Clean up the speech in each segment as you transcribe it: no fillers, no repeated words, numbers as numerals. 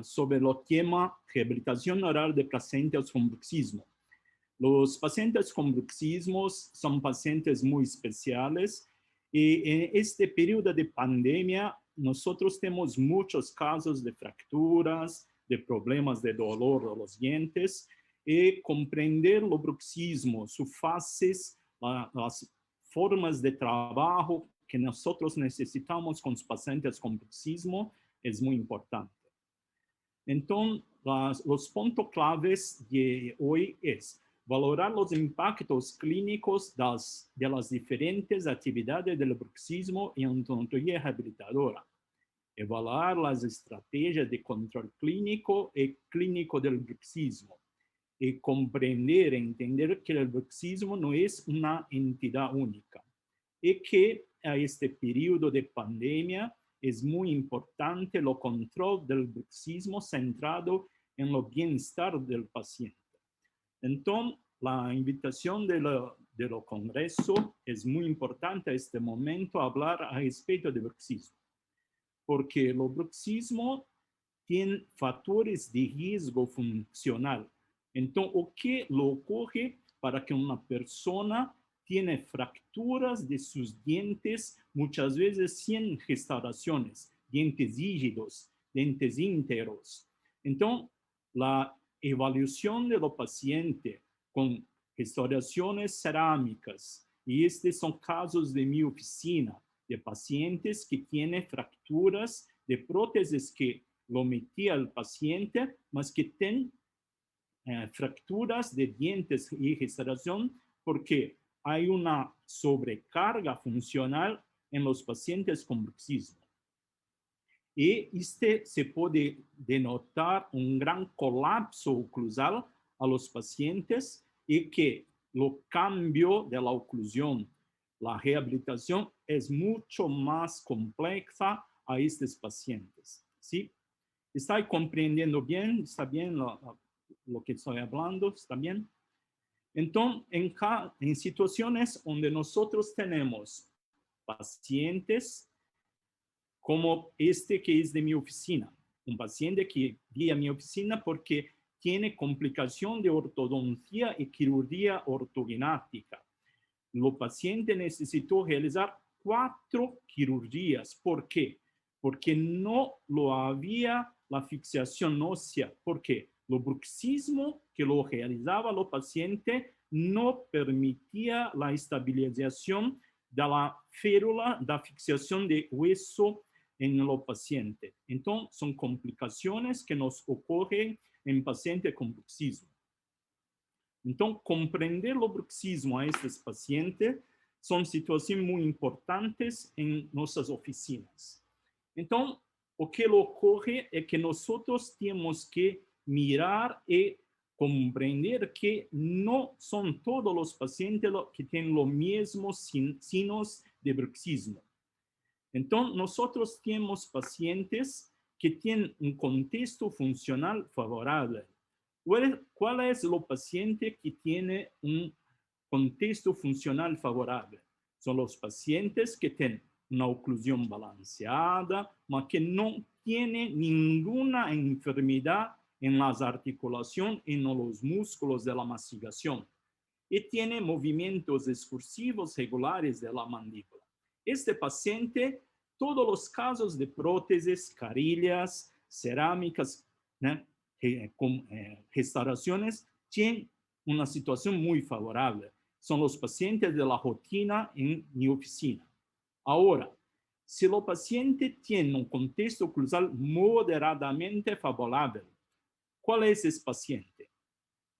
sobre el tema rehabilitación oral de pacientes con bruxismo. Los pacientes con bruxismos son pacientes muy especiales y en este periodo de pandemia nosotros tenemos muchos casos de fracturas, de problemas de dolor de los dientes y comprender el bruxismo, sus fases, las formas de trabajo que nosotros necesitamos con los pacientes con bruxismo es muy importante. Entonces, los puntos claves de hoy es valorar los impactos clínicos de las diferentes actividades del bruxismo en odontología rehabilitadora, evaluar las estrategias de control clínico y clínico del bruxismo, y comprender e entender que el bruxismo no es una entidad única, y que a este periodo de pandemia es muy importante el control del bruxismo centrado en el bienestar del paciente. Entonces, la invitación del congreso es muy importante a este momento hablar a respecto de bruxismo, porque el bruxismo tiene factores de riesgo funcional. Entonces, ¿qué lo ocurre para que una persona tiene fracturas de sus dientes, muchas veces sin restauraciones, dientes rígidos, dientes íntegros? Entonces, la evaluación de los pacientes con restauraciones cerámicas, y estos son casos de mi oficina, de pacientes que tienen fracturas de prótesis que lo metía el paciente, mas que tienen fracturas de dientes y restauración porque hay una sobrecarga funcional en los pacientes con bruxismo. Y se puede denotar un gran colapso oclusal a los pacientes y que lo cambio de la oclusión, la rehabilitación es mucho más compleja a estos pacientes, ¿sí? ¿Está comprendiendo bien? ¿Está bien lo que estoy hablando? ¿Está bien? Entonces, en situaciones donde nosotros tenemos pacientes como este que es de mi oficina, un paciente que viene a mi oficina porque tiene complicación de ortodoncia y quirugía ortognática. El paciente necesitó realizar 4 cirugías. ¿Por qué? Porque no lo había la fixación ósea. ¿Por qué? El bruxismo que lo realizaba el paciente no permitía la estabilización de la férula, de la fixación de hueso en el paciente. Entonces, son complicaciones que nos ocurren en pacientes con bruxismo. Entonces, comprender el bruxismo a estos pacientes son situaciones muy importantes en nuestras oficinas. Entonces, lo que ocurre es que nosotros tenemos que mirar y comprender que no son todos los pacientes que tienen los mismos signos de bruxismo. Entonces, nosotros tenemos pacientes que tienen un contexto funcional favorable. ¿Cuál es el paciente que tiene un contexto funcional favorable? Son los pacientes que tienen una oclusión balanceada, pero que no tienen ninguna enfermedad en las articulaciones y en los músculos de la mastigación y tienen movimientos excursivos regulares de la mandíbula. Este paciente, todos los casos de prótesis, carillas, cerámicas, con restauraciones, tienen una situación muy favorable. Son los pacientes de la rutina en mi oficina. Ahora, si el paciente tiene un contexto oclusal moderadamente favorable, ¿cuál es ese paciente?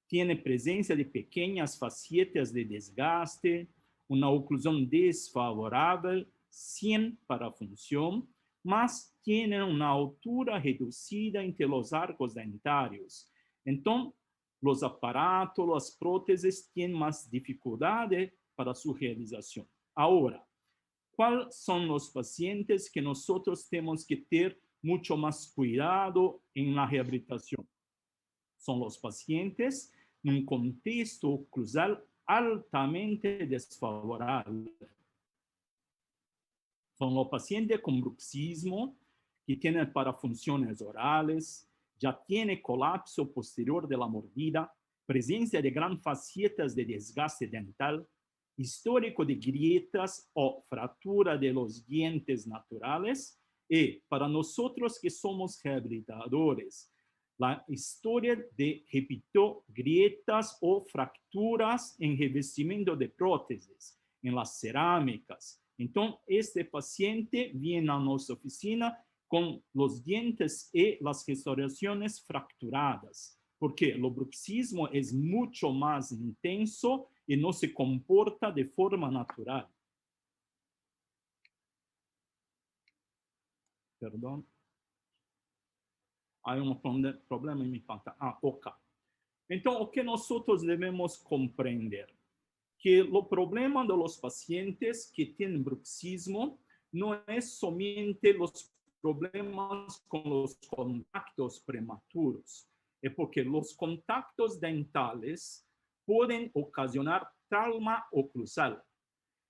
Tiene presencia de pequeñas facietas de desgaste, una oclusión desfavorable, sin parafunción, mas tiene una altura reducida entre los arcos dentarios. Entonces, los aparatos, las prótesis tienen más dificultades para su realización. Ahora, ¿cuáles son los pacientes que nosotros tenemos que tener mucho más cuidado en la rehabilitación? Son los pacientes en un contexto oclusal altamente desfavorable. Son los pacientes con bruxismo que tienen parafunciones orales, ya tiene colapso posterior de la mordida, presencia de gran facietas de desgaste dental, histórico de grietas o fractura de los dientes naturales, y para nosotros que somos rehabilitadores, la historia de, repito, grietas o fracturas en revestimiento de prótesis, en las cerámicas. Entonces, este paciente viene a nuestra oficina con los dientes y las restauraciones fracturadas, porque el bruxismo es mucho más intenso y no se comporta de forma natural. Perdón. Hay un problema en mi pantalla. Ah, ok. Entonces, o que nosotros debemos comprender? Que el problema de los pacientes que tienen bruxismo no es solamente los problemas con los contactos prematuros, es porque los contactos dentales pueden ocasionar trauma oclusal.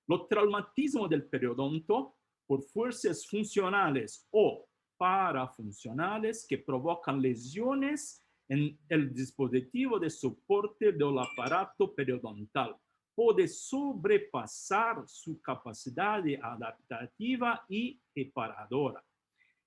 Los traumatismos del periodonto por fuerzas funcionales o parafuncionales que provocan lesiones en el dispositivo de soporte del aparato periodontal puede sobrepasar su capacidad adaptativa y reparadora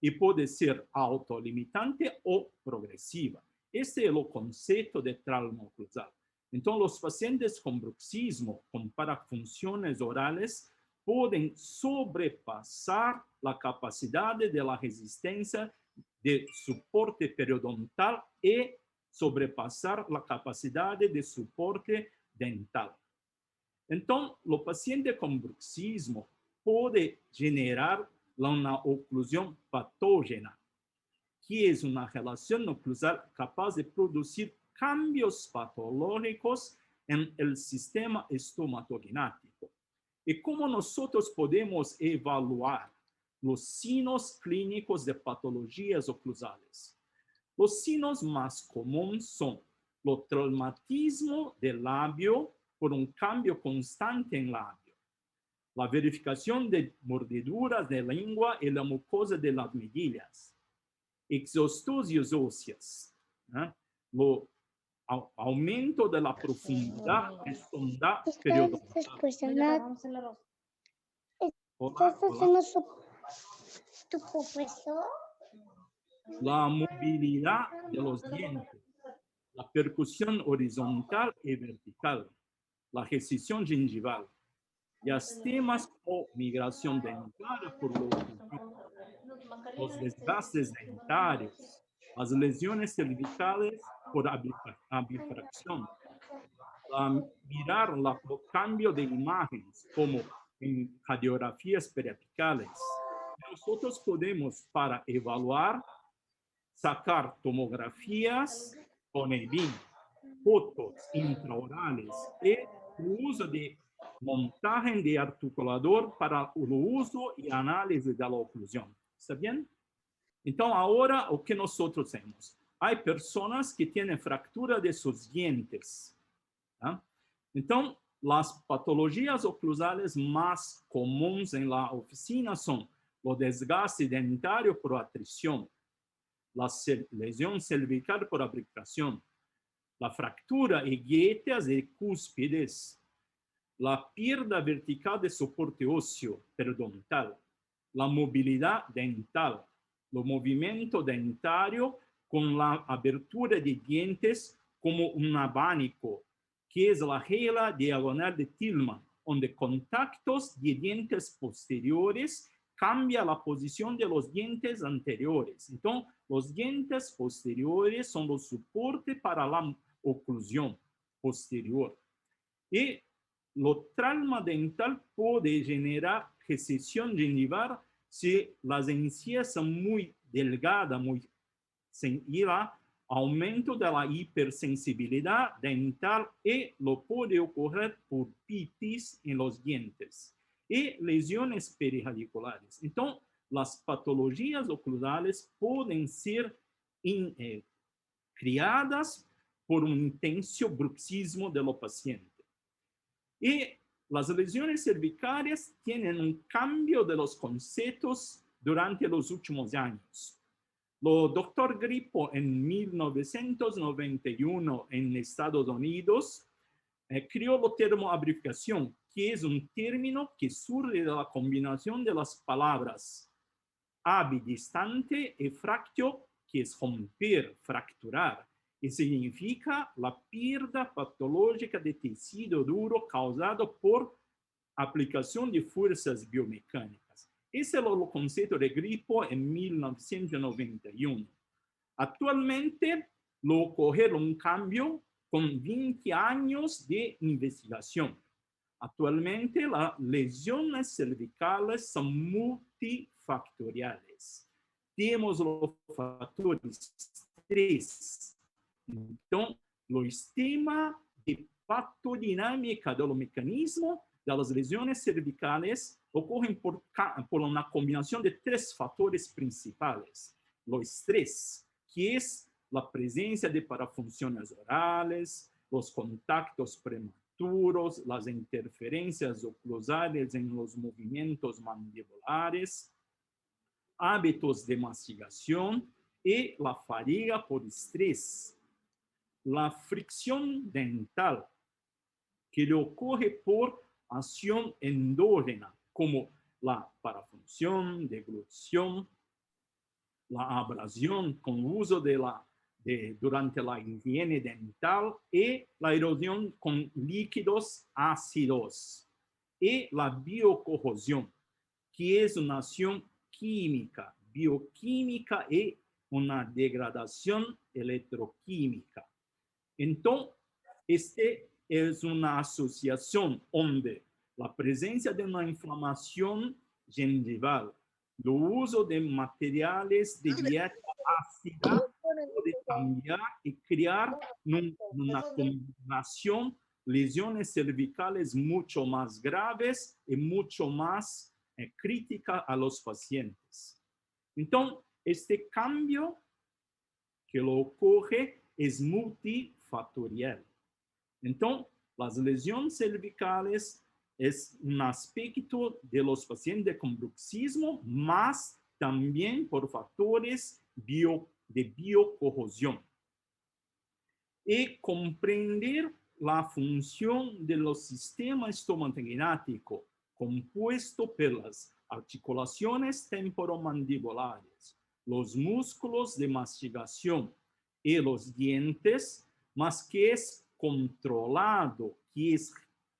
y puede ser autolimitante o progresiva. Este es el concepto de trauma oclusal. Entonces, los pacientes con bruxismo, con parafunciones orales, pueden sobrepasar la capacidad de la resistencia de soporte periodontal y sobrepasar la capacidad de soporte dental. Entonces, los pacientes con bruxismo pueden generar una oclusión patógena, que es una relación oclusal capaz de producir cambios patológicos en el sistema estomatognático. ¿Y cómo nosotros podemos evaluar los signos clínicos de patologías oclusales? Los signos más comunes son el traumatismo del labio por un cambio constante en labio, la verificación de mordeduras de lengua y la mucosa de las mejillas, exostosias óseas, el aumento de la profundidad de sonda periodontal. La movilidad de los dientes, la percusión horizontal y vertical, la recesión gingival, diastemas o migración dentaria por los desgastes dentarios, las lesiones cervicales por abifracción, mirar el cambio de imágenes como en radiografías periapicales. Nosotros podemos, para evaluar, sacar tomografías con EBIM, fotos intraorales y el uso de montaje de articulador para el uso y análisis de la oclusión. ¿Está bien? Entonces, ahora, ¿o qué nosotros hacemos? Hay personas que tienen fractura de sus dientes. ¿Ah? Entonces, las patologías oclusales más comunes en la oficina son el desgaste dentario por atrición, la lesión cervical por abricación, la fractura y grietas de cúspides, la pérdida vertical de soporte óseo periodontal, la movilidad dental, el movimiento dentario con la abertura de dientes como un abanico, que es la regla diagonal de Tillman, donde contactos de dientes posteriores cambia la posición de los dientes anteriores. Entonces, los dientes posteriores son los soportes para la oclusión posterior. Y el trauma dental puede generar recesión gingival si las encías son muy delgadas, y aumento de la hipersensibilidad dental y lo puede ocurrir por pitis en los dientes y lesiones periradiculares. Entonces, las patologías oclusales pueden ser criadas por un intenso bruxismo de los pacientes. Y las lesiones cervicales tienen un cambio de los conceptos durante los últimos años. Lo doctor Grippo en 1991 en Estados Unidos creó el termo amplificación, que es un término que surge de la combinación de las palabras ambidistante y fractio, que es romper, fracturar, y significa la pérdida patológica de tejido duro causado por aplicación de fuerzas biomecánicas. Ese es el concepto de Grippo en 1991. Actualmente lo ocurre un cambio con 20 años de investigación. Actualmente las lesiones cervicales son multifactoriales. Tenemos los factores 3. Entonces, el sistema de patodinámica del mecanismo de las lesiones cervicales ocurren por una combinación de 3 factores principales. Lo estrés, que es la presencia de parafunciones orales, los contactos prematuros, las interferencias oclusales en los movimientos mandibulares, hábitos de mastigación y la fatiga por estrés. La fricción dental, que le ocurre por acción endógena, como la parafunción, deglución, la abrasión con uso durante la higiene dental y la erosión con líquidos ácidos y la biocorrosión, que es una acción química, bioquímica y una degradación electroquímica. Entonces, este es una asociación donde la presencia de una inflamación gingival, el uso de materiales de dieta ácida puede cambiar y crear una combinación lesiones cervicales mucho más graves y mucho más crítica a los pacientes. Entonces, este cambio que lo ocurre es multifactorial. Entonces, las lesiones cervicales es un aspecto de los pacientes con bruxismo, más también por factores de biocorrosión. Y comprender la función de los sistemas estomatognático compuesto por las articulaciones temporomandibulares, los músculos de mastigación y los dientes, más que es controlado, que es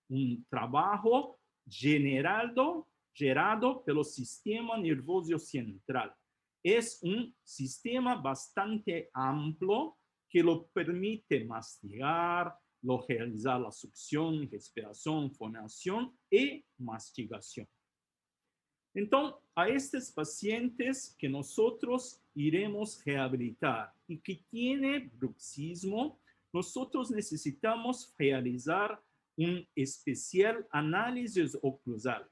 un trabajo gerado pelo sistema nervioso central. Es un sistema bastante amplio que lo permite mastigar, realizar la succión, respiración, fonación y mastigación. Entonces, a estos pacientes que nosotros iremos rehabilitar y que tienen bruxismo, nosotros necesitamos realizar un especial análisis oclusal,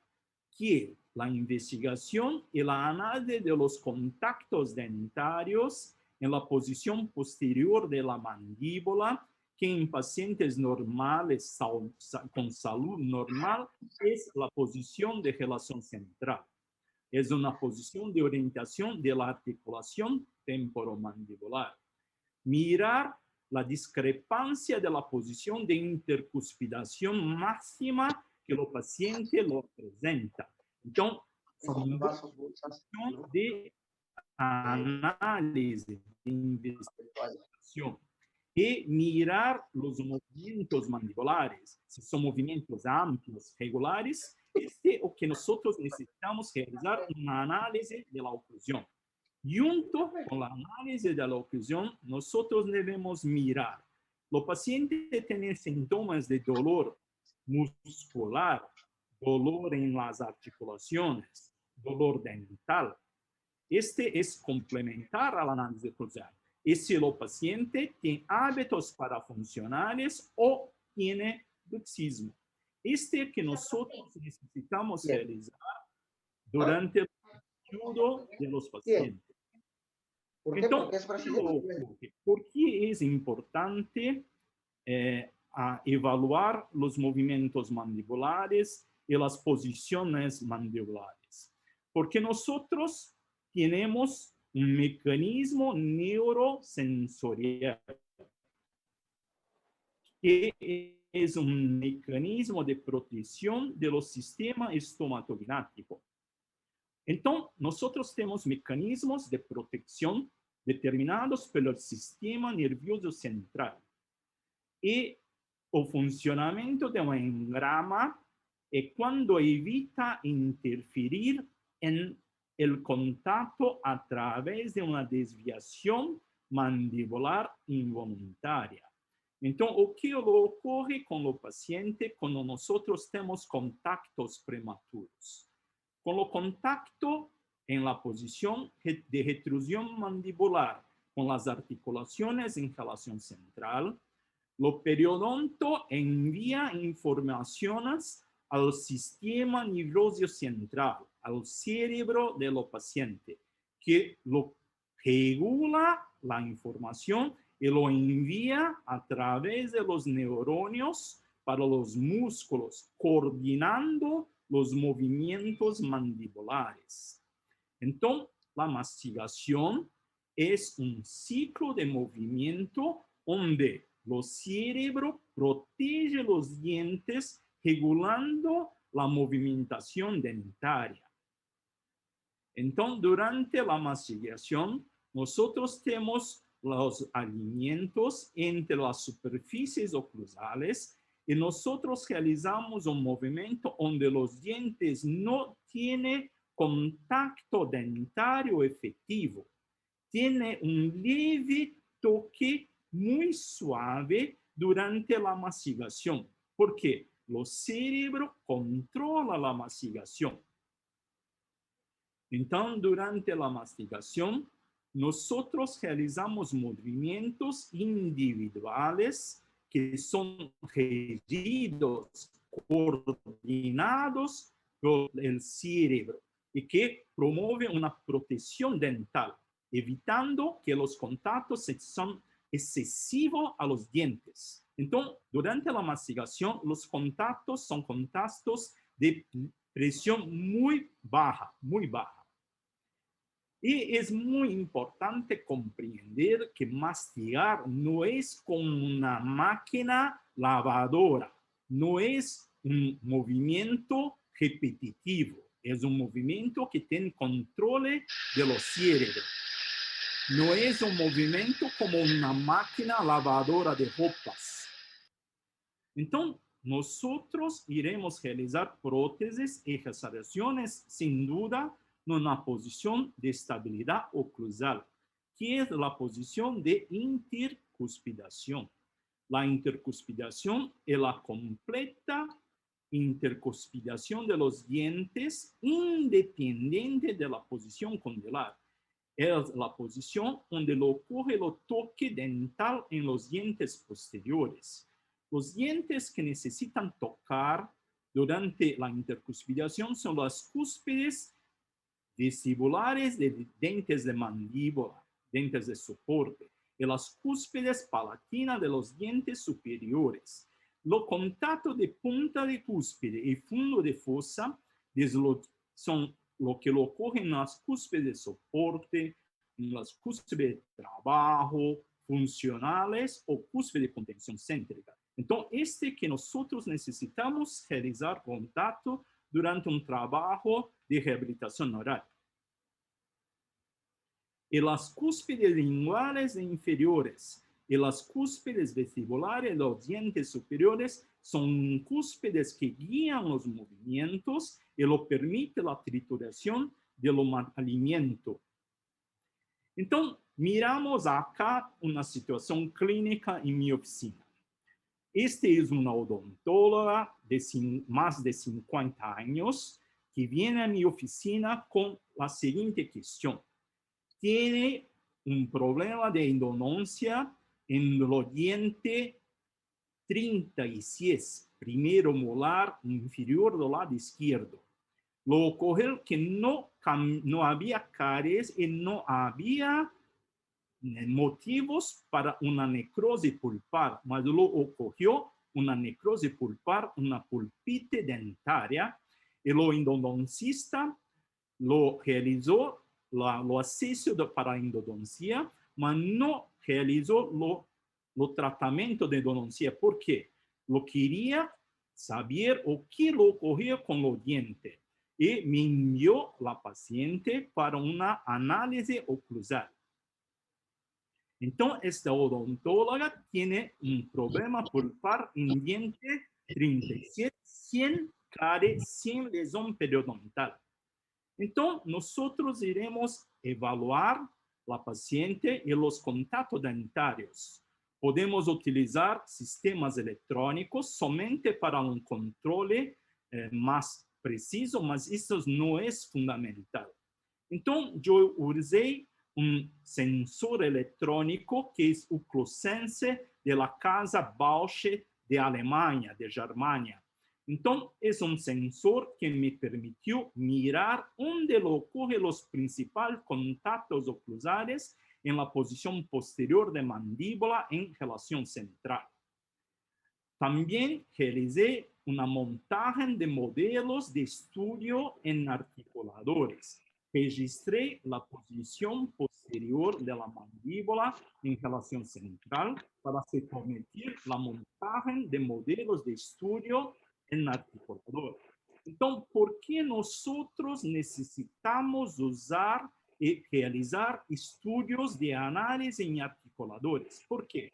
que la investigación y la análisis de los contactos dentarios en la posición posterior de la mandíbula, que en pacientes normales con salud normal es la posición de relación central. Es una posición de orientación de la articulación temporomandibular. Mirar la discrepancia de la posición de intercuspidación máxima que el paciente lo presenta. Entonces, son de análisis, de investigación. Y mirar los movimientos mandibulares, si son movimientos amplios, regulares, este es lo que nosotros necesitamos realizar un análisis de la oclusión. Junto con la análisis de la oclusión, nosotros debemos mirar. Los pacientes tienen síntomas de dolor muscular, dolor en las articulaciones, dolor dental. Este es complementar al análisis oclusal. Y si el paciente tiene hábitos parafuncionales o tiene bruxismo. Este que nosotros necesitamos realizar durante el estudio de los pacientes. Entonces, ¿por qué es importante evaluar los movimientos mandibulares y las posiciones mandibulares? Porque nosotros tenemos un mecanismo neurosensorial, que es un mecanismo de protección de los sistemas estomatognáticos. Entonces, nosotros tenemos mecanismos de protección determinados por el sistema nervioso central. Y el funcionamiento de un engrama es cuando evita interferir en el contacto a través de una desviación mandibular involuntaria. Entonces, ¿qué ocurre con los pacientes cuando nosotros tenemos contactos prematuros? Con los contactos en la posición de retrusión mandibular con las articulaciones en relación central, el periodonto envía informaciones al sistema nervioso central, al cerebro de los pacientes, que lo regula la información y lo envía a través de los neurones para los músculos, coordinando los movimientos mandibulares. Entonces, la mastigación es un ciclo de movimiento donde el cerebro protege los dientes regulando la movimentación dentaria. Entonces, durante la mastigación, nosotros tenemos los alineamientos entre las superficies oclusales y nosotros realizamos un movimiento donde los dientes no tienen contacto dentario efectivo. Tiene un leve toque muy suave durante la mastigación, porque el cerebro controla la mastigación. Entonces, durante la mastigación, nosotros realizamos movimientos individuales que son regidos, coordinados por el cerebro y que promueven una protección dental, evitando que los contactos sean excesivos a los dientes. Entonces, durante la mastigación, los contactos son contactos de presión muy baja, muy baja. Y es muy importante comprender que mastigar no es como una máquina lavadora, no es un movimiento repetitivo, es un movimiento que tiene control de los cerebros. No es un movimiento como una máquina lavadora de ropas. Entonces, nosotros iremos realizar prótesis y restauraciones sin duda en una posición de estabilidad oclusal, que es la posición de intercuspidación. La intercuspidación es la completa intercuspidación de los dientes independiente de la posición condylar. Es la posición donde ocurre el toque dental en los dientes posteriores. Los dientes que necesitan tocar durante la intercuspidación son las cúspides vestibulares de dientes de mandíbula, dientes de soporte, y las cúspides palatinas de los dientes superiores. Los contactos de punta de cúspide y fondo de fosa son lo que ocurre en las cúspides de soporte, en las cúspides de trabajo, funcionales o cúspide de contención céntrica. Entonces, que nosotros necesitamos realizar contacto durante un trabajo de rehabilitación oral. Y las cúspides linguales e inferiores y las cúspides vestibulares de los dientes superiores son cúspides que guían los movimientos y lo permite la trituración del alimento. Entonces, miramos acá una situación clínica en mi oficina. Este es una odontóloga de más de 50 años que viene a mi oficina con la siguiente cuestión. Tiene un problema de endodoncia en los dientes 36, primero molar inferior del lado izquierdo. Lo ocurrió que no había caries y no había motivos para una necrosis pulpar, mas lo ocurrió una necrosis pulpar, una pulpite dentaria, y el endodoncista lo realizó lo acceso para a endodoncia, mas no realizó lo tratamiento de endodoncia. ¿Por qué? Lo quería saber o qué lo ocurrió con los dientes. Y me envió la paciente para una análisis oclusal. Entonces, esta odontóloga tiene un problema pulpar en diente 37, 100 caries, sin lesión periodontal. Entonces, nosotros iremos evaluar la paciente y los contactos dentarios. Podemos utilizar sistemas electrónicos solamente para un control más preciso, mas eso no es fundamental. Entonces, yo usé un sensor electrónico que es Occlusense de la casa Bausch de Alemania, de Germania. Entonces, es un sensor que me permitió mirar dónde ocurren los principales contactos oclusales en la posición posterior de mandíbula en relación central. También realicé una montaje de modelos de estudio en articuladores. Registré la posición posterior de la mandíbula en relación central para se permitir la montaje de modelos de estudio en articulador. Entonces, ¿por qué nosotros necesitamos usar y realizar estudios de análisis en articuladores? ¿Por qué?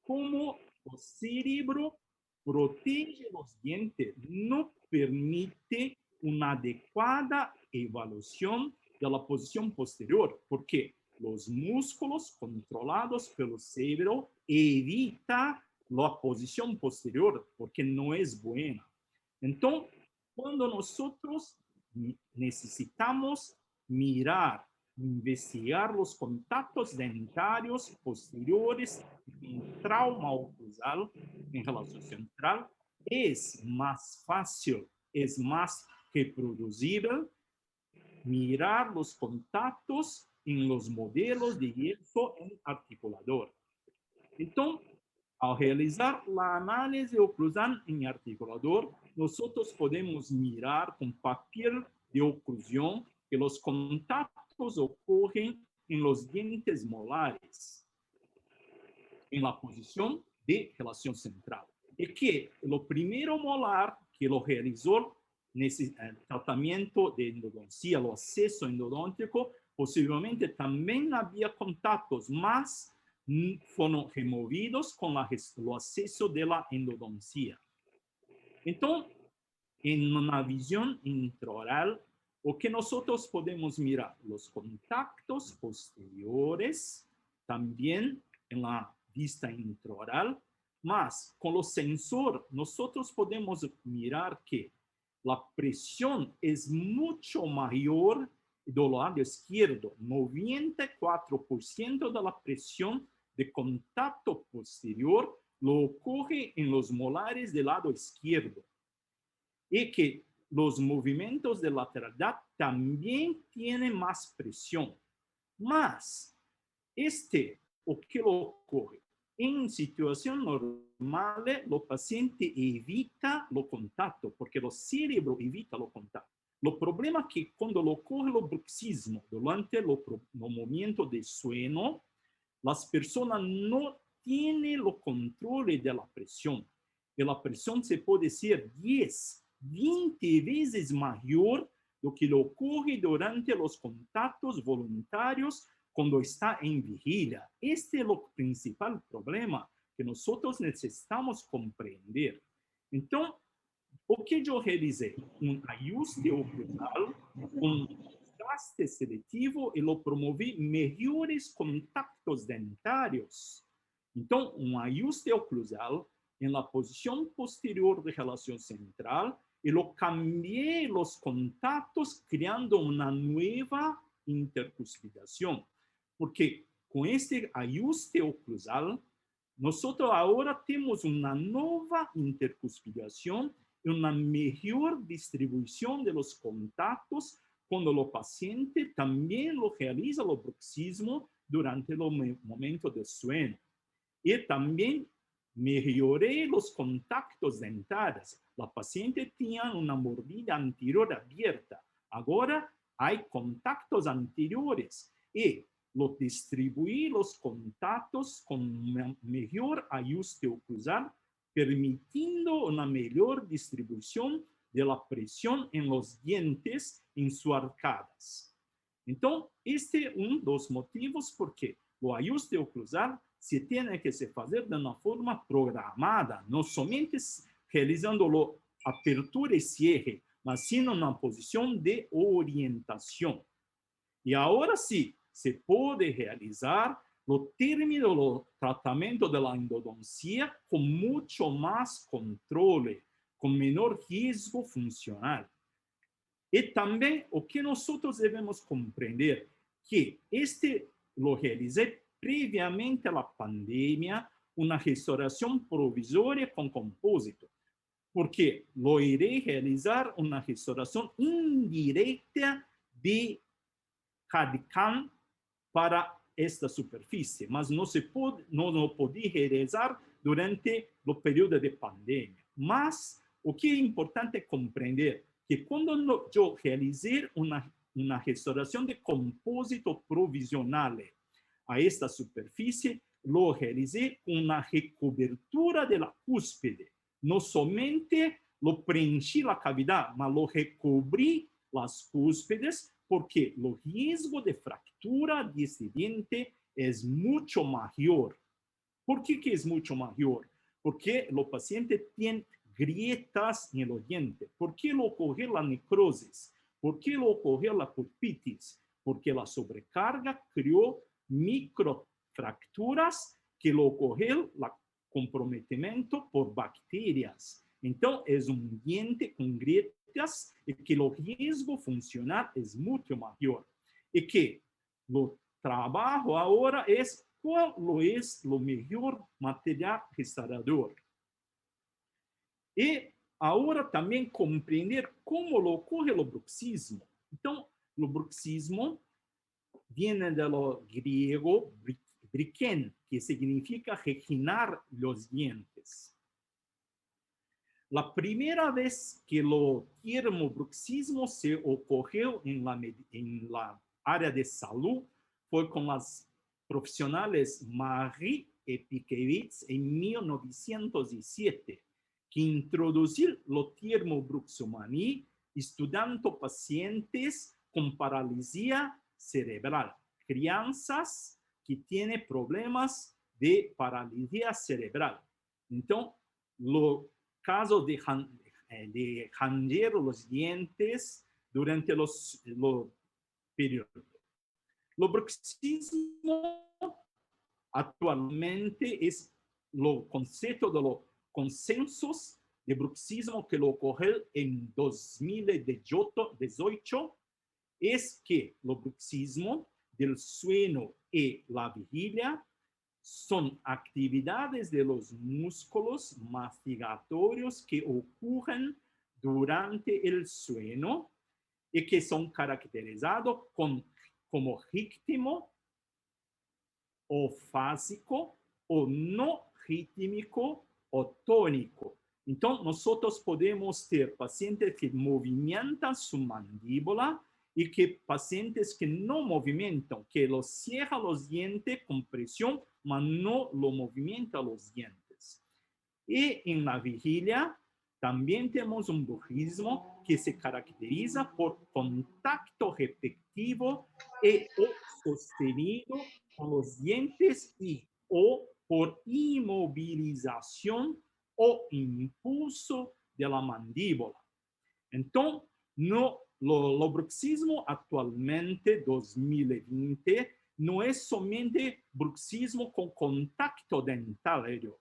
Como el cerebro protege los dientes, no permite una adecuada evaluación de la posición posterior, porque los músculos controlados pelo cerebro evitan la posición posterior, porque no es buena. Entonces, cuando nosotros necesitamos mirar, investigar los contactos dentarios posteriores en trauma oclusal en relación central, es más fácil, es más reproducible mirar los contactos en los modelos de yeso en articulador. Entonces, al realizar la análisis oclusal en articulador, nosotros podemos mirar con papel de oclusión que los contactos ocurren en los dientes molares, en la posición de relación central. Y que lo primero molar que lo realizó el tratamiento de endodoncia, el acceso endodôntico, posiblemente también había contactos, mas fueron removidos con el acceso de la endodoncia. Entonces, en una visión intraoral, o que nosotros podemos mirar los contactos posteriores, también en la vista intraoral, mas con los sensores nosotros podemos mirar que la presión es mucho mayor del lado izquierdo. 94% de la presión de contacto posterior lo ocurre en los molares del lado izquierdo. Y que los movimientos de lateralidad también tienen más presión. Mas, o que ocurre? En situación normal, el paciente evita el contacto, porque el cerebro evita el contacto. El problema es que cuando ocurre el bruxismo durante el momento de sueño, las personas no tienen el control de la presión. Y la presión se puede ser 10, 20 veces mayor do que ocurre durante los contactos voluntarios cuando está en vigilia. Este es el principal problema que nosotros necesitamos comprender. Entonces, o que yo realicé? Un ajuste oclusal, un contraste selectivo y lo promoví mejores contactos dentarios. Entonces, un ajuste oclusal en la posición posterior de relación central y lo cambié los contactos creando una nueva intercuspidación. Porque con este ajuste oclusal, nosotros ahora tenemos una nueva intercuspidación y una mejor distribución de los contactos cuando el paciente también lo realiza el bruxismo durante el momento del sueño. Y también mejoré los contactos dentales. La paciente tenía una mordida anterior abierta. Ahora hay contactos anteriores y lo distribuí los contactos con mejor ajuste oclusal, permitiendo una mejor distribución de la presión en los dientes en sus arcadas. Entonces, este es uno de los motivos por qué el ajuste oclusal se tiene que se hacer de una forma programada, no solamente realizándolo apertura y cierre, mas sino en una posición de orientación. Y ahora sí, se puede realizar los términos del tratamiento de la endodoncia con mucho más control, con menor riesgo funcional. Y también lo que nosotros debemos comprender, que lo realicé previamente a la pandemia, una restauración provisoria con compósito, porque lo iré a realizar una restauración indirecta de CAD/CAM para esta superficie, mas no podía realizar durante el periodo de pandemia. Mas o que es importante comprender que cuando yo realicé una restauración de compósito provisional a esta superficie, lo realicé con una recobertura de la cúspide. No solamente lo preenchi la cavidad, mas lo recobrí las cúspides porque el riesgo de fractura de este diente es mucho mayor. ¿Por qué que es mucho mayor? Porque el paciente tiene grietas en el diente. ¿Por qué lo ocurre la necrosis? ¿Por qué lo ocurre la pulpitis? Porque la sobrecarga creó microfracturas que lo ocurre el comprometimiento por bacterias. Entonces, es un diente con grietas y que el riesgo funcional es mucho mayor. Y que lo trabajo ahora es cuál es lo mejor material restaurador. Y ahora también comprender cómo lo ocurre el bruxismo. Entonces, el bruxismo viene de lo griego briken, que significa reginar los dientes. La primera vez que el termo bruxismo se ocurrió en la área de salud fue con las profesionales Marie y Piquevitz en 1907, que introdujeron el termo bruxomania estudiando pacientes con paralisia cerebral, crianças que tienen problemas de paralisia cerebral. Entonces, lo caso de ranger los dientes durante los periodos. El bruxismo actualmente es el concepto de los consensos de bruxismo que lo ocurrió en 2018, es que el bruxismo del sueño y la vigilia son actividades de los músculos mastigatorios que ocurren durante el sueño y que son caracterizados como ritmo o fásico o no rítmico o tónico. Entonces, nosotros podemos tener pacientes que movimentan su mandíbula y que pacientes que no movimentan, que los cierran los dientes con presión, mas no lo movimentan los dientes. Y en la vigilia también tenemos un bruxismo que se caracteriza por contacto repetitivo o sostenido con los dientes o por inmovilización o impulso de la mandíbula. Entonces, lo bruxismo actualmente, 2020, no es solamente bruxismo con contacto dentario.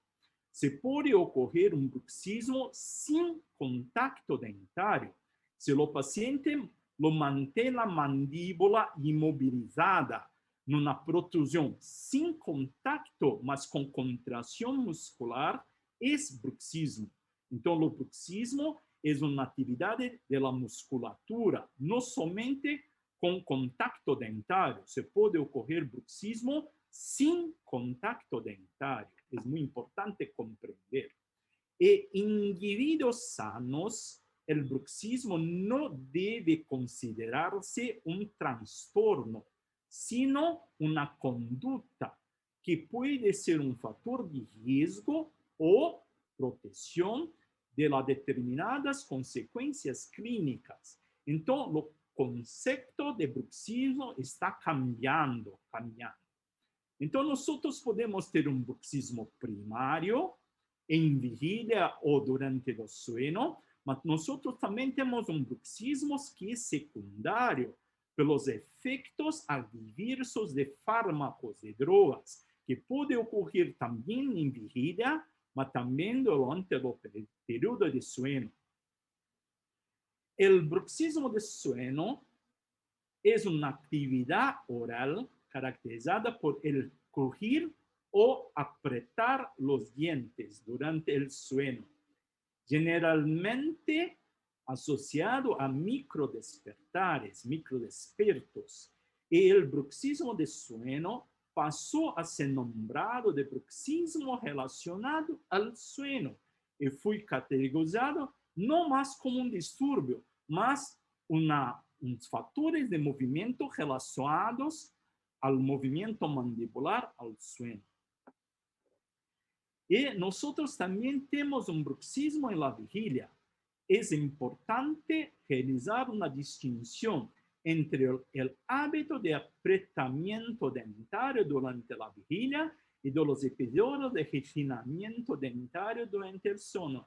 Se puede ocurrir un bruxismo sin contacto dentario. Si el paciente lo mantiene la mandíbula inmovilizada en una protrusión sin contacto, mas con contracción muscular, es bruxismo. Entonces, el bruxismo es una actividad de la musculatura, no solamente con contacto dentario. Se puede ocurrir bruxismo sin contacto dentario. Es muy importante comprender. En individuos sanos, el bruxismo no debe considerarse un trastorno, sino una conducta que puede ser un factor de riesgo o protección de las determinadas consecuencias clínicas. Entonces, el concepto de bruxismo está cambiando. Entonces, nosotros podemos tener un bruxismo primario en vigilia o durante el sueño, pero nosotros también tenemos un bruxismo que es secundario por los efectos adversos de fármacos, de drogas, que puede ocurrir también en vigilia, pero también durante el periodo de sueño. El bruxismo de sueño es una actividad oral caracterizada por el crujir o apretar los dientes durante el sueño, generalmente asociado a microdespertares, microdespiertos. Y el bruxismo de sueño pasó a ser nombrado de bruxismo relacionado al sueño y fue categorizado no más como un disturbio, más unos factores de movimiento relacionados al movimiento mandibular al sueño. Y nosotros también tenemos un bruxismo en la vigilia. Es importante realizar una distinción entre el hábito de apretamiento dentario durante la vigilia y de los episodios de refinamiento dentario durante el sueño,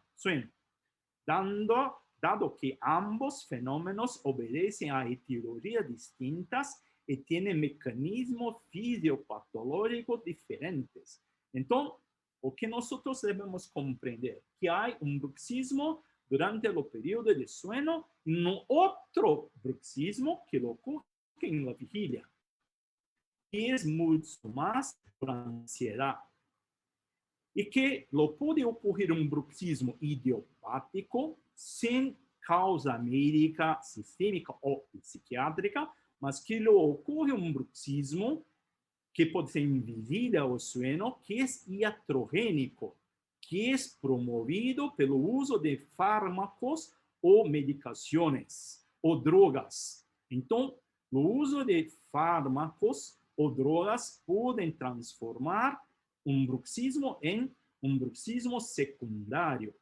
dado que ambos fenómenos obedecen a etiologías distintas y tienen mecanismos fisiopatológicos diferentes. Entonces, o que nosotros debemos comprender que hay un bruxismo durante el periodo de sueño y no otro bruxismo que lo ocurre en la vigilia, que es mucho más por ansiedad. Y que lo puede ocurrir un bruxismo idiopático sin causa médica, sistémica o psiquiátrica, mas que lo ocurre un bruxismo que puede ser en vigilia o sueño, que es iatrogénico, que es promovido pelo uso de fármacos o medicaciones o drogas. Entonces, el uso de fármacos o drogas pueden transformar un bruxismo en un bruxismo secundario.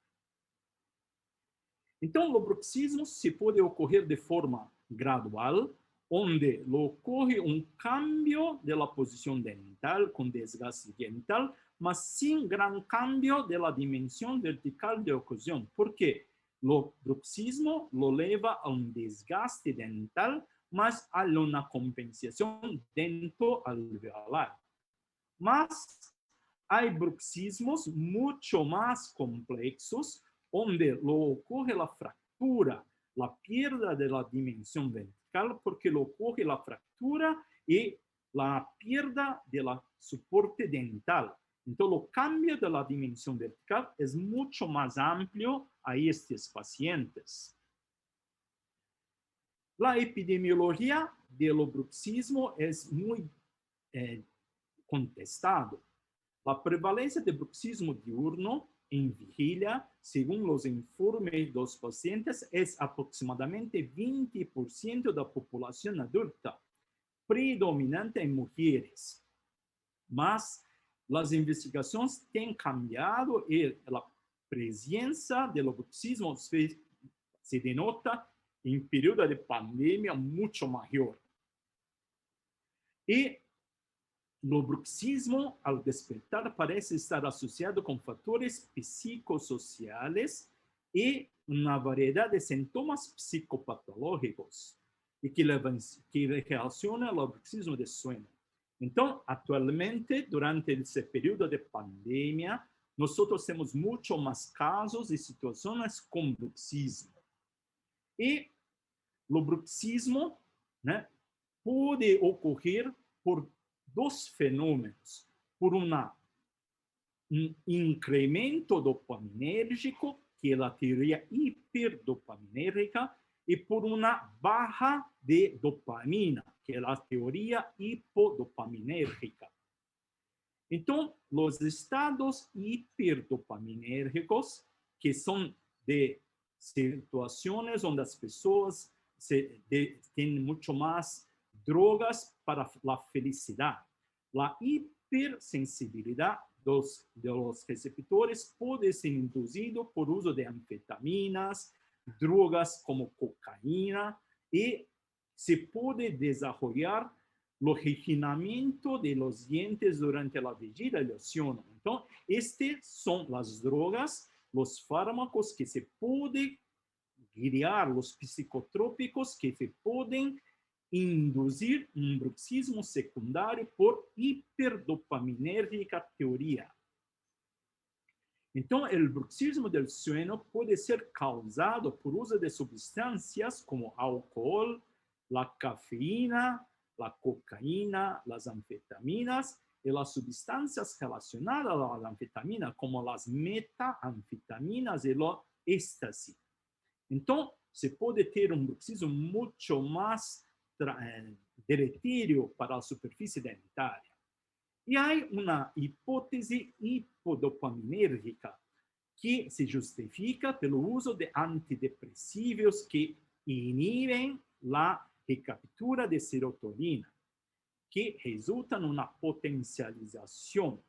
Entonces, el bruxismo se puede ocurrir de forma gradual, donde lo ocurre un cambio de la posición dental con desgaste dental, mas sin gran cambio de la dimensión vertical de oclusión. ¿Por qué? El bruxismo lo lleva a un desgaste dental, más a una compensación dentoalveolar. Mas hay bruxismos mucho más complejos, donde lo ocurre la fractura, la pérdida de la dimensión vertical, porque lo ocurre la fractura y la pérdida de la soporte dental. Entonces, el cambio de la dimensión vertical es mucho más amplio a estos pacientes. La epidemiología del bruxismo es muy contestado. La prevalencia de bruxismo diurno en vigilia, según los informes de los pacientes, es aproximadamente 20% de la población adulta, predominante en mujeres. Mas las investigaciones han cambiado y la presencia del bruxismo se denota en periodo de pandemia mucho mayor. Y el bruxismo, al despertar, parece estar asociado con factores psicosociales y una variedad de síntomas psicopatológicos y que relaciona el bruxismo de sueño. Entonces, actualmente, durante ese periodo de pandemia, nosotros tenemos mucho más casos y situaciones con bruxismo. Y el bruxismo, ¿no?, puede ocurrir por dos fenómenos. Por un incremento dopaminérgico, que es la teoría hiperdopaminérgica, y por una baja de dopamina, que es la teoría hipodopaminérgica. Entonces, los estados hiperdopaminérgicos, que son de situaciones donde las personas tienen mucho más drogas para la felicidad. La hipersensibilidad de los receptores puede ser inducido por uso de anfetaminas, drogas como cocaína, y se puede desarrollar el refinamiento de los dientes durante la vigilia del sueño. Entonces, estas son las drogas, los fármacos que se pueden guiar, los psicotrópicos que se pueden inducir un bruxismo secundario por hiperdopaminérgica teoría. Entonces, el bruxismo del sueño puede ser causado por uso de sustancias como alcohol, la cafeína, la cocaína, las anfetaminas y las sustancias relacionadas a la anfetamina, como las metanfetaminas y el éxtasis. Entonces, se puede tener un bruxismo mucho más deletério para la superficie dentaria. Y hay una hipótesis hipodopaminérgica que se justifica pelo uso de antidepresivos que inhiben la recaptura de serotonina, que resulta en una potencialización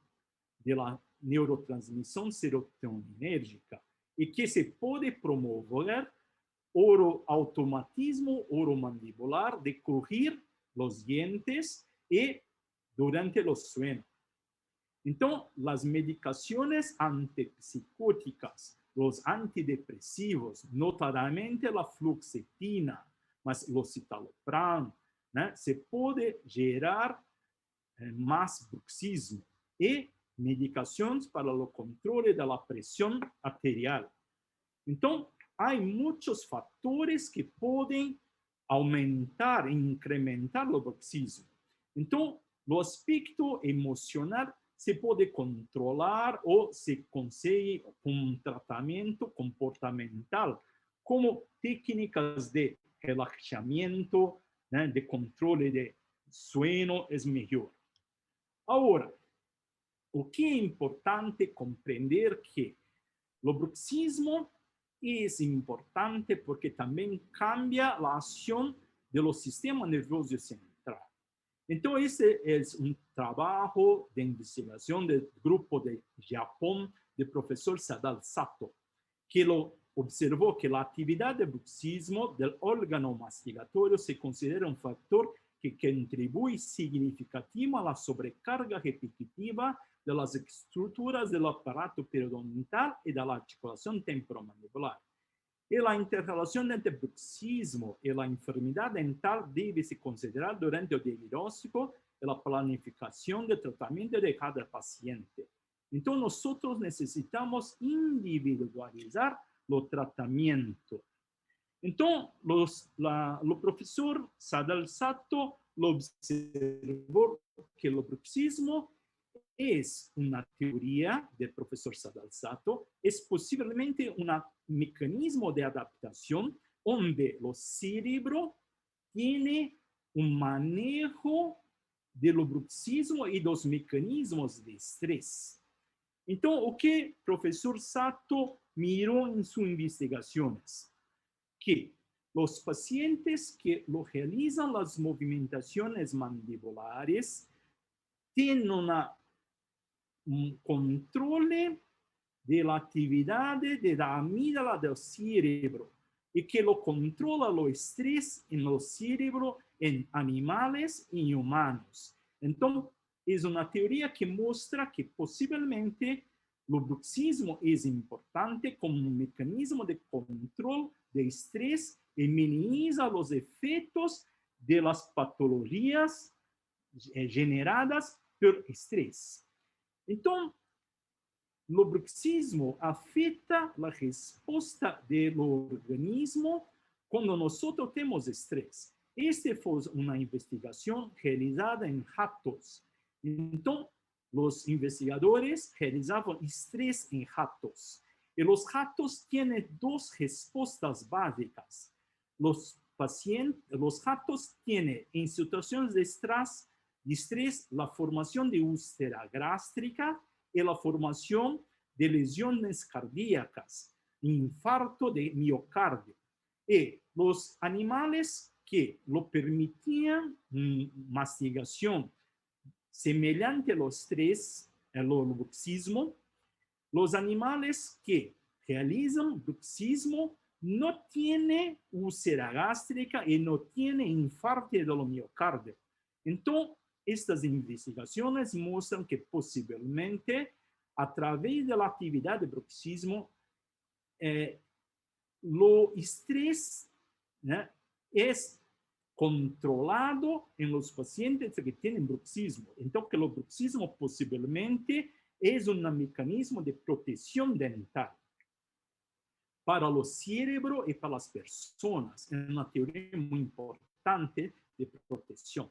de la neurotransmisión serotoninérgica y que se puede promover automatismo oromandibular de crujir los dientes y durante los sueños. Entonces, las medicaciones antipsicóticas, los antidepresivos, notadamente la fluoxetina, mas los citalopram, se puede gerar más bruxismo, y medicaciones para el control de la presión arterial. Entonces, hay muchos factores que pueden aumentar e incrementar el bruxismo. Entonces, el aspecto emocional se puede controlar o se consigue con un tratamiento comportamental, como técnicas de relajamiento, de control de sueño es mejor. Ahora, o que es importante comprender que el bruxismo es importante porque también cambia la acción de los sistemas nerviosos centrales. Entonces, este es un trabajo de investigación del grupo de Japón del profesor Sadal Sato, que lo observó que la actividad de bruxismo del órgano mastigatorio se considera un factor que contribuye significativamente a la sobrecarga repetitiva de las estructuras del aparato periodontal y de la articulación temporomandibular. Y la interrelación entre bruxismo y la enfermedad dental debe ser considerada durante el diagnóstico y la planificación de tratamiento de cada paciente. Entonces, nosotros necesitamos individualizar los tratamientos. Entonces, el profesor Sadal Sato lo observó que el bruxismo es una teoría del profesor Sadal Sato, es posiblemente un mecanismo de adaptación donde el cerebro tiene un manejo del bruxismo y los mecanismos de estrés. Entonces, o que el profesor Sato miró en sus investigaciones, que los pacientes que realizan las movimentaciones mandibulares tienen un control de la actividad de la amígdala del cerebro y que lo controla el estrés en el cerebro en animales y humanos. Entonces, es una teoría que muestra que posiblemente el bruxismo es importante como un mecanismo de control de estrés y minimiza los efectos de las patologías generadas por estrés. Entonces, el bruxismo afecta la respuesta del organismo cuando nosotros tenemos estrés. Esta fue una investigación realizada en ratos. Entonces, los investigadores realizaban estrés en ratos. Y los ratos tienen dos respuestas básicas. Los ratos tienen en situaciones de estrés la formación de úlcera gástrica y la formación de lesiones cardíacas. infarto de miocardio. Y los animales que lo permitían, mastigación semejante a los tres, el bruxismo, los animales que realizan bruxismo no tienen úlcera gástrica y no tienen infarto de los miocardio. Entonces, estas investigaciones muestran que posiblemente a través de la actividad de bruxismo, lo estrés, ¿no?, es controlado en los pacientes que tienen bruxismo. Entonces, que el bruxismo posiblemente es un mecanismo de protección dental para los cerebros y para las personas. Es una teoría muy importante de protección.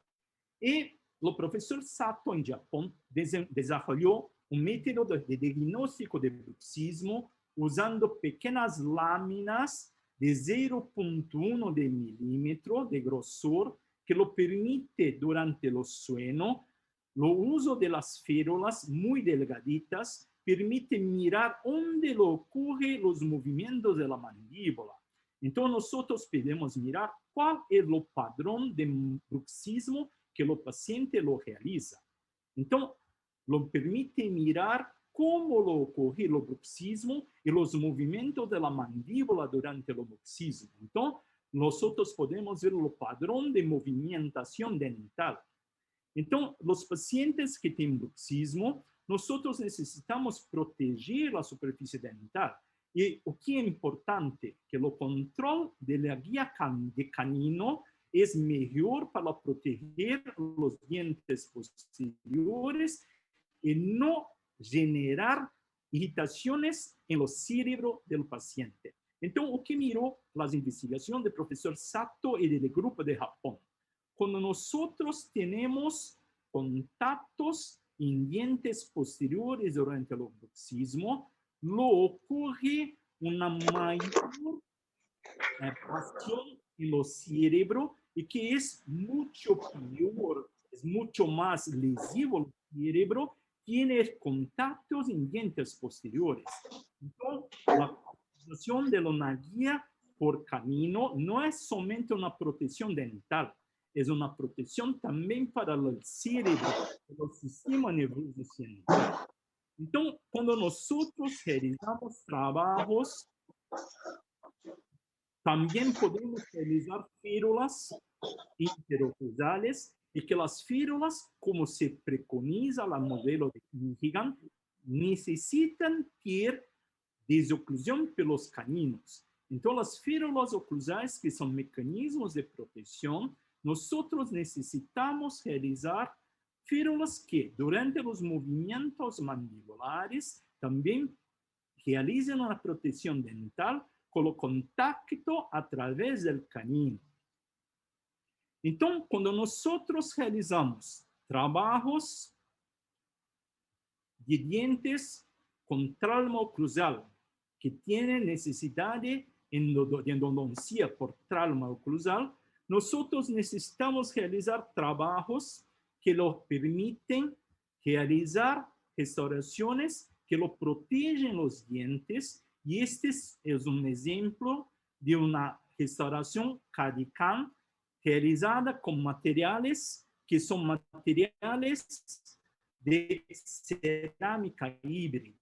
Y el profesor Sato en Japón desarrolló un método de diagnóstico de bruxismo usando pequeñas láminas de 0.1 de milímetro de grosor que lo permite durante el sueño. Lo uso de las férulas muy delgaditas permite mirar dónde lo ocurren los movimientos de la mandíbula. Entonces nosotros podemos mirar cuál es el patrón de bruxismo que el paciente lo realiza. Entonces, lo permite mirar cómo lo ocurre el bruxismo y los movimientos de la mandíbula durante el bruxismo. Entonces, nosotros podemos ver el patrón de movimentación dental. Entonces, los pacientes que tienen bruxismo, nosotros necesitamos proteger la superficie dental. Y lo que es importante, que el control de la guía de canino es mejor para proteger los dientes posteriores y no generar irritaciones en los cerebros del paciente. Entonces, lo que miró las investigaciones del profesor Sato y del grupo de Japón. Cuando nosotros tenemos contactos en dientes posteriores durante el bruxismo, lo ocurre una mayor acción en los cerebros y que es mucho peor, es mucho más lesivo el cerebro, tiene contactos en dientes posteriores. Entonces, la utilización de una guía por canino no es solamente una protección dental, es una protección también para el cerebro, el sistema nervioso central. Entonces, cuando nosotros realizamos trabajos, también podemos realizar férulas interoclusales y que las férulas, como se preconiza la modelo de Knighighan, necesitan tener desoclusión por los caninos. Entonces, las férulas oclusales, que son mecanismos de protección, nosotros necesitamos realizar férulas que durante los movimientos mandibulares también realizan una protección dental con el contacto a través del canino. Entonces, cuando nosotros realizamos trabajos de dientes con trauma oclusal que tienen necesidad de endodoncia por trauma oclusal, nosotros necesitamos realizar trabajos que lo permiten realizar restauraciones que lo protegen los dientes, y este es un ejemplo de una restauración radical realizada con materiales que son materiales de cerámica híbrida.